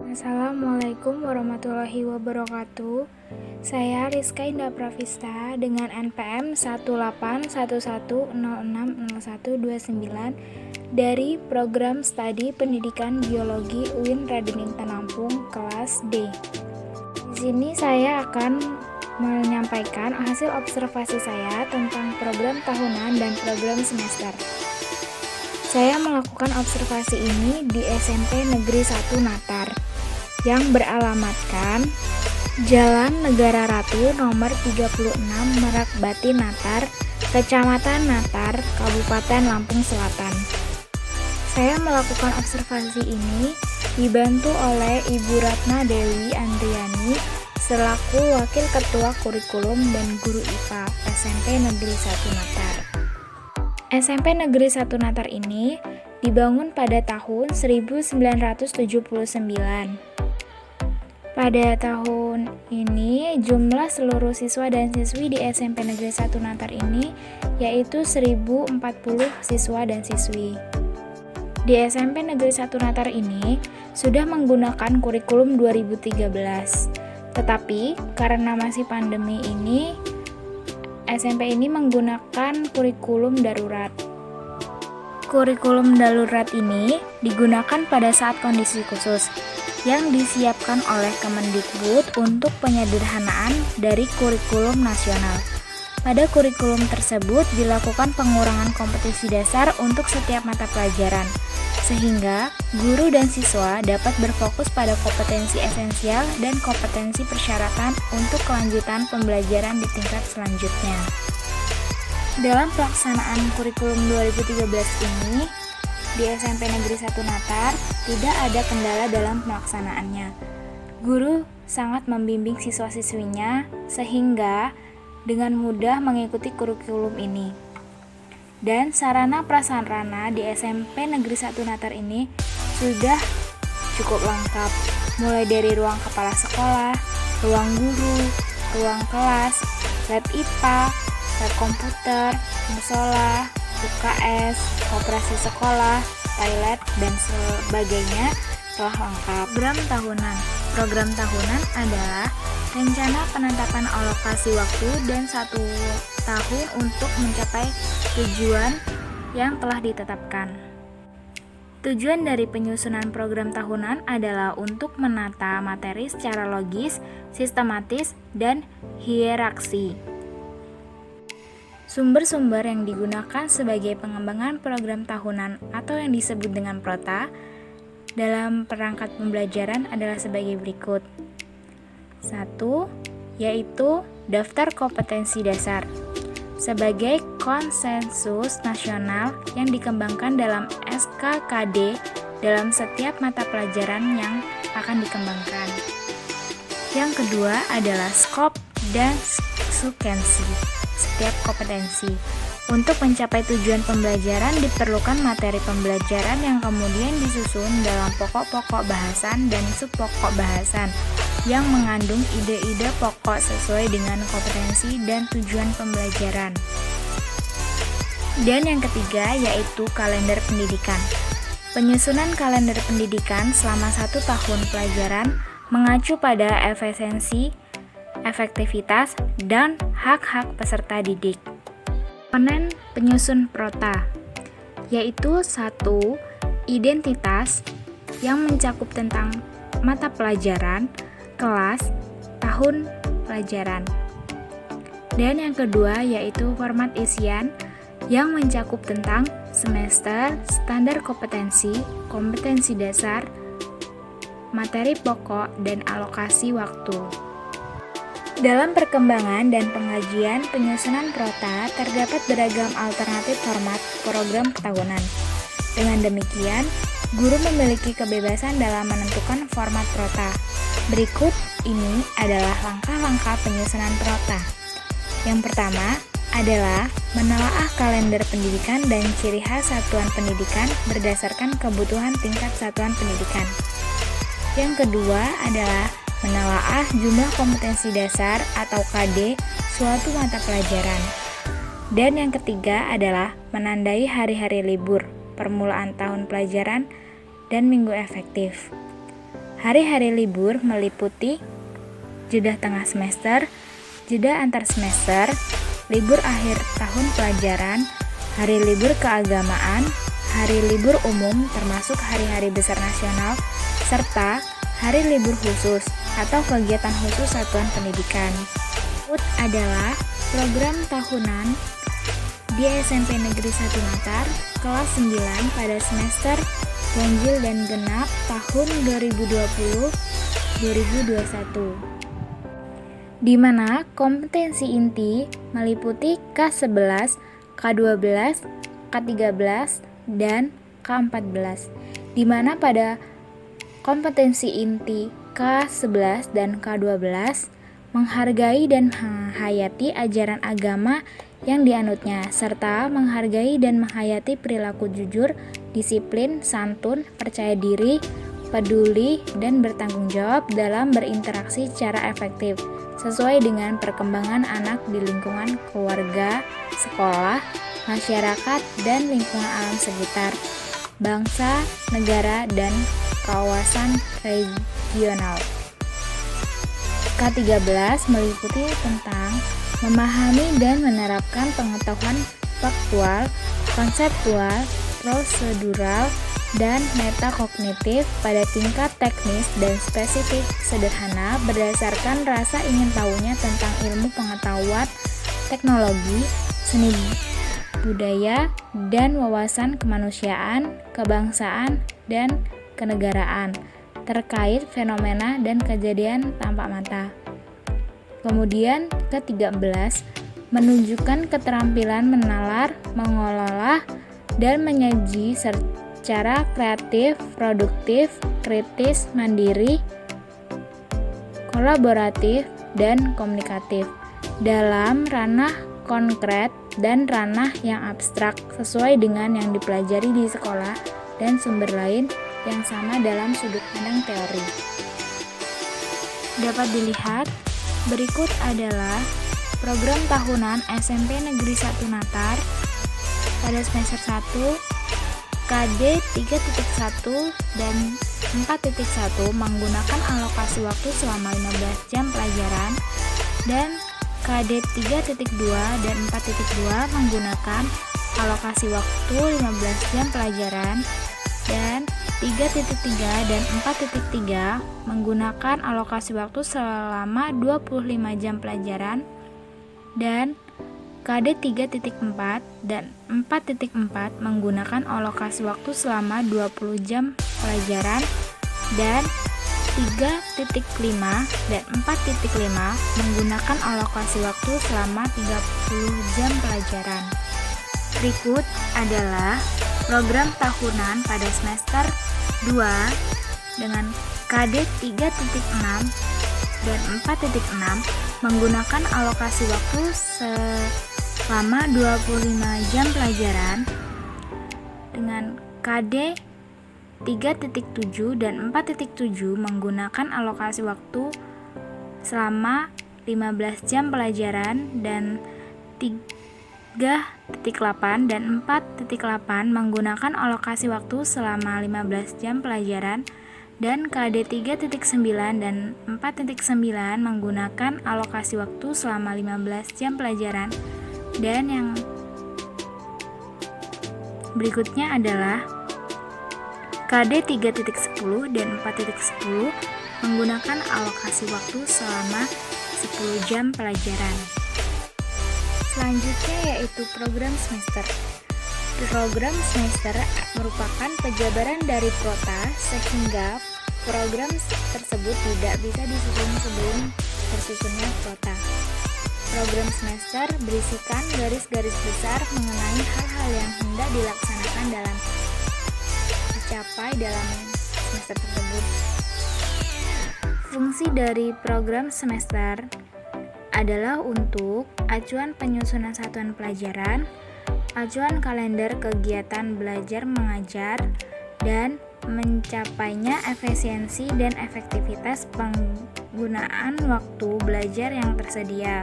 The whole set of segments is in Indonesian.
Assalamualaikum warahmatullahi wabarakatuh. Saya Rizka Indah Pravista dengan NPM 18110600129 dari Program Studi Pendidikan Biologi UIN Radening Penampung kelas D. Di sini saya akan menyampaikan hasil observasi saya tentang program tahunan dan program semester. Saya melakukan observasi ini di SMP Negeri 1 Natar yang beralamatkan Jalan Negara Ratu nomor 36 Merakbati Natar, Kecamatan Natar, Kabupaten Lampung Selatan. Saya melakukan observasi ini dibantu oleh Ibu Ratna Dewi Andriani selaku Wakil Ketua Kurikulum dan Guru IPA SMP Negeri 1 Natar. SMP Negeri 1 Natar ini dibangun pada tahun 1979. Pada tahun ini, jumlah seluruh siswa dan siswi di SMP Negeri 1 Natar ini yaitu 1040 siswa dan siswi. Di SMP Negeri 1 Natar ini sudah menggunakan kurikulum 2013. Tetapi karena masih pandemi ini, SMP ini menggunakan kurikulum darurat. Kurikulum darurat ini digunakan pada saat kondisi khusus yang disiapkan oleh Kemendikbud untuk penyederhanaan dari kurikulum nasional. Pada kurikulum tersebut dilakukan pengurangan kompetisi dasar untuk setiap mata pelajaran, sehingga guru dan siswa dapat berfokus pada kompetensi esensial dan kompetensi persyaratan untuk kelanjutan pembelajaran di tingkat selanjutnya. Dalam pelaksanaan kurikulum 2013 ini, di SMP Negeri 1 Natar tidak ada kendala dalam pelaksanaannya. Guru sangat membimbing siswa-siswinya sehingga dengan mudah mengikuti kurikulum ini. Dan sarana prasarana di SMP Negeri 1 Natar ini sudah cukup lengkap, mulai dari ruang kepala sekolah, ruang guru, ruang kelas, lab IPA, lab komputer, musola, UKS, operasi sekolah, toilet, dan sebagainya telah lengkap. Program tahunan adalah rencana penetapan alokasi waktu dan 1 tahun untuk mencapai tujuan yang telah ditetapkan. Tujuan dari penyusunan program tahunan adalah untuk menata materi secara logis, sistematis, dan hierarki. Sumber-sumber yang digunakan sebagai pengembangan program tahunan atau yang disebut dengan PROTA dalam perangkat pembelajaran adalah sebagai berikut. 1. Yaitu Daftar Kompetensi Dasar sebagai konsensus nasional yang dikembangkan dalam SKKD dalam setiap mata pelajaran yang akan dikembangkan. Yang kedua adalah skop dan substansi setiap kompetensi. Untuk mencapai tujuan pembelajaran diperlukan materi pembelajaran yang kemudian disusun dalam pokok-pokok bahasan dan subpokok bahasan yang mengandung ide-ide pokok sesuai dengan kompetensi dan tujuan pembelajaran. Dan yang ketiga yaitu kalender pendidikan. Penyusunan kalender pendidikan selama 1 tahun pelajaran mengacu pada efisiensi, efektivitas, dan hak-hak peserta didik. Komponen penyusun PROTA yaitu 1. Identitas yang mencakup tentang mata pelajaran, kelas, tahun pelajaran. Dan yang kedua yaitu format isian yang mencakup tentang semester, standar kompetensi, kompetensi dasar, materi pokok, dan alokasi waktu. Dalam perkembangan dan pengajian penyusunan PROTA terdapat beragam alternatif format program tahunan. Dengan demikian, guru memiliki kebebasan dalam menentukan format PROTA. Berikut ini adalah langkah-langkah penyusunan PROTA. Yang pertama adalah menelaah kalender pendidikan dan ciri khas satuan pendidikan berdasarkan kebutuhan tingkat satuan pendidikan. Yang kedua adalah menelaah jumlah kompetensi dasar atau KD suatu mata pelajaran. Dan yang ketiga adalah menandai hari-hari libur, permulaan tahun pelajaran, dan minggu efektif. Hari-hari libur meliputi jeda tengah semester, jeda antar semester, libur akhir tahun pelajaran, hari libur keagamaan, hari libur umum termasuk hari-hari besar nasional, serta hari libur khusus atau kegiatan khusus satuan pendidikan. PUT adalah program tahunan di SMP Negeri 1 Natar kelas 9 pada semester ganjil dan genap tahun 2020-2021. Di mana kompetensi inti meliputi K11, K12, K13, dan K14. Di mana pada kompetensi inti K11 dan K12 menghargai dan menghayati ajaran agama yang dianutnya, serta menghargai dan menghayati perilaku jujur, disiplin, santun, percaya diri, peduli, dan bertanggung jawab dalam berinteraksi secara efektif sesuai dengan perkembangan anak di lingkungan keluarga, sekolah, masyarakat, dan lingkungan alam sekitar, bangsa, negara, dan kawasan regional. K13 meliputi tentang memahami dan menerapkan pengetahuan faktual, konseptual, prosedural, dan metakognitif pada tingkat teknis dan spesifik sederhana berdasarkan rasa ingin tahunya tentang ilmu pengetahuan, teknologi, seni budaya, dan wawasan kemanusiaan, kebangsaan, dan kenegaraan terkait fenomena dan kejadian tampak mata. Kemudian ke-13 menunjukkan keterampilan menalar, mengelola, dan menyaji secara kreatif, produktif, kritis, mandiri, kolaboratif, dan komunikatif dalam ranah konkret dan ranah yang abstrak sesuai dengan yang dipelajari di sekolah dan sumber lain yang sama dalam sudut pandang teori. Dapat dilihat, berikut adalah program tahunan SMP Negeri 1 Natar pada semester 1, KD 3.1 dan 4.1 menggunakan alokasi waktu selama 15 jam pelajaran, dan KD 3.2 dan 4.2 menggunakan alokasi waktu 15 jam pelajaran, dan 3.3 dan 4.3 menggunakan alokasi waktu selama 25 jam pelajaran, dan KD 3.4 dan 4.4 menggunakan alokasi waktu selama 20 jam pelajaran, dan 3.5 dan 4.5 menggunakan alokasi waktu selama 30 jam pelajaran. Berikut adalah program tahunan pada semester 2 dengan KD 3.6 dan 4.6 menggunakan alokasi waktu selama 25 jam pelajaran, dengan KD 3.7 dan 4.7 menggunakan alokasi waktu selama 15 jam pelajaran, dan 3.8 dan 4.8 menggunakan alokasi waktu selama 15 jam pelajaran, dan KD 3.9 dan 4.9 menggunakan alokasi waktu selama 15 jam pelajaran, dan yang berikutnya adalah KD 3.10 dan 4.10 menggunakan alokasi waktu selama 10 jam pelajaran. Selanjutnya yaitu program semester. Program semester merupakan penjabaran dari Prota, sehingga program tersebut tidak bisa disusun sebelum tersusunnya Prota. Program semester berisikan garis-garis besar mengenai hal-hal yang hendak dilaksanakan dalam dicapai dalam semester tersebut. Fungsi dari program semester adalah untuk acuan penyusunan satuan pelajaran, acuan kalender kegiatan belajar mengajar, dan mencapainya efisiensi dan efektivitas penggunaan waktu belajar yang tersedia.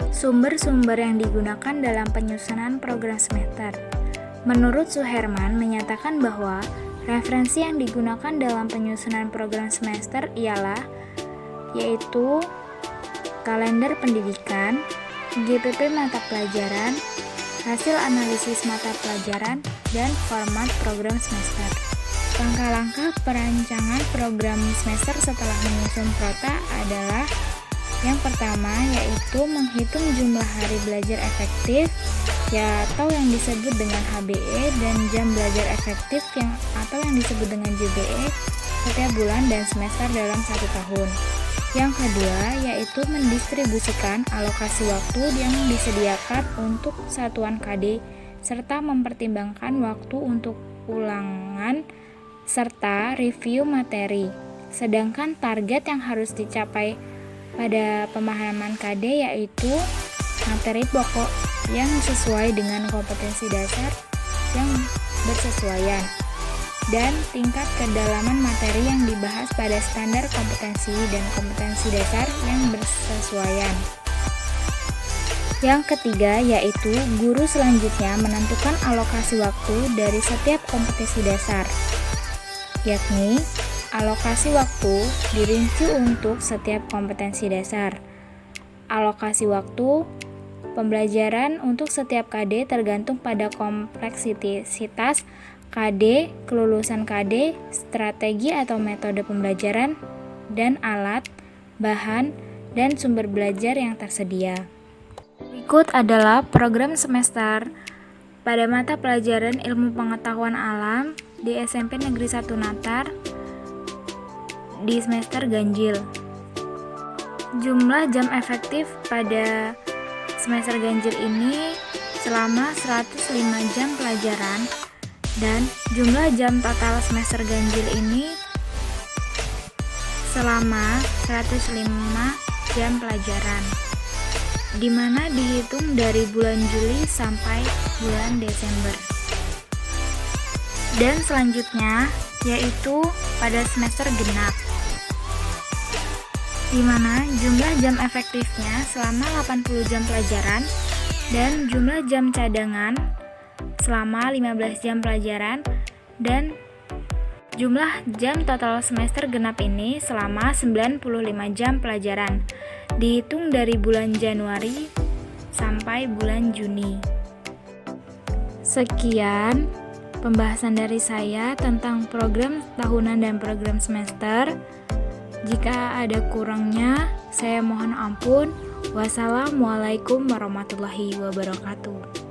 Sumber-sumber yang digunakan dalam penyusunan program semester. Menurut Suherman menyatakan bahwa Referensi yang digunakan dalam penyusunan program semester yaitu kalender pendidikan, GPP mata pelajaran, hasil analisis mata pelajaran, dan format program semester. Langkah-langkah perancangan program semester setelah menyusun prota adalah yang pertama yaitu menghitung jumlah hari belajar efektif atau yang disebut dengan HBE dan jam belajar efektif atau yang disebut dengan JBE setiap bulan dan semester dalam 1 tahun. Yang kedua yaitu mendistribusikan alokasi waktu yang disediakan untuk satuan KD serta mempertimbangkan waktu untuk ulangan serta review materi. Sedangkan target yang harus dicapai pada pemahaman KD yaitu materi pokok yang sesuai dengan kompetensi dasar yang bersesuaian dan tingkat kedalaman materi yang dibahas pada standar kompetensi dan kompetensi dasar yang bersesuaian. Yang ketiga yaitu guru selanjutnya menentukan alokasi waktu dari setiap kompetensi dasar, yakni alokasi waktu dirinci untuk setiap kompetensi dasar. Alokasi waktu pembelajaran untuk setiap KD tergantung pada kompleksitas KD, kelulusan KD, strategi atau metode pembelajaran, dan alat, bahan, dan sumber belajar yang tersedia. Berikut adalah program semester pada mata pelajaran Ilmu Pengetahuan Alam di SMP Negeri 1 Natar di semester ganjil. Jumlah jam efektif pada semester ganjil ini selama 105 jam pelajaran dan jumlah jam total semester ganjil ini selama 105 jam pelajaran, di mana dihitung dari bulan Juli sampai bulan Desember. Dan selanjutnya yaitu pada semester genap, di mana jumlah jam efektifnya selama 80 jam pelajaran dan jumlah jam cadangan selama 15 jam pelajaran dan jumlah jam total semester genap ini selama 95 jam pelajaran, dihitung dari bulan Januari sampai bulan Juni. Sekian pembahasan dari saya tentang program tahunan dan program semester. Jika ada kurangnya, saya mohon ampun. Wassalamualaikum warahmatullahi wabarakatuh.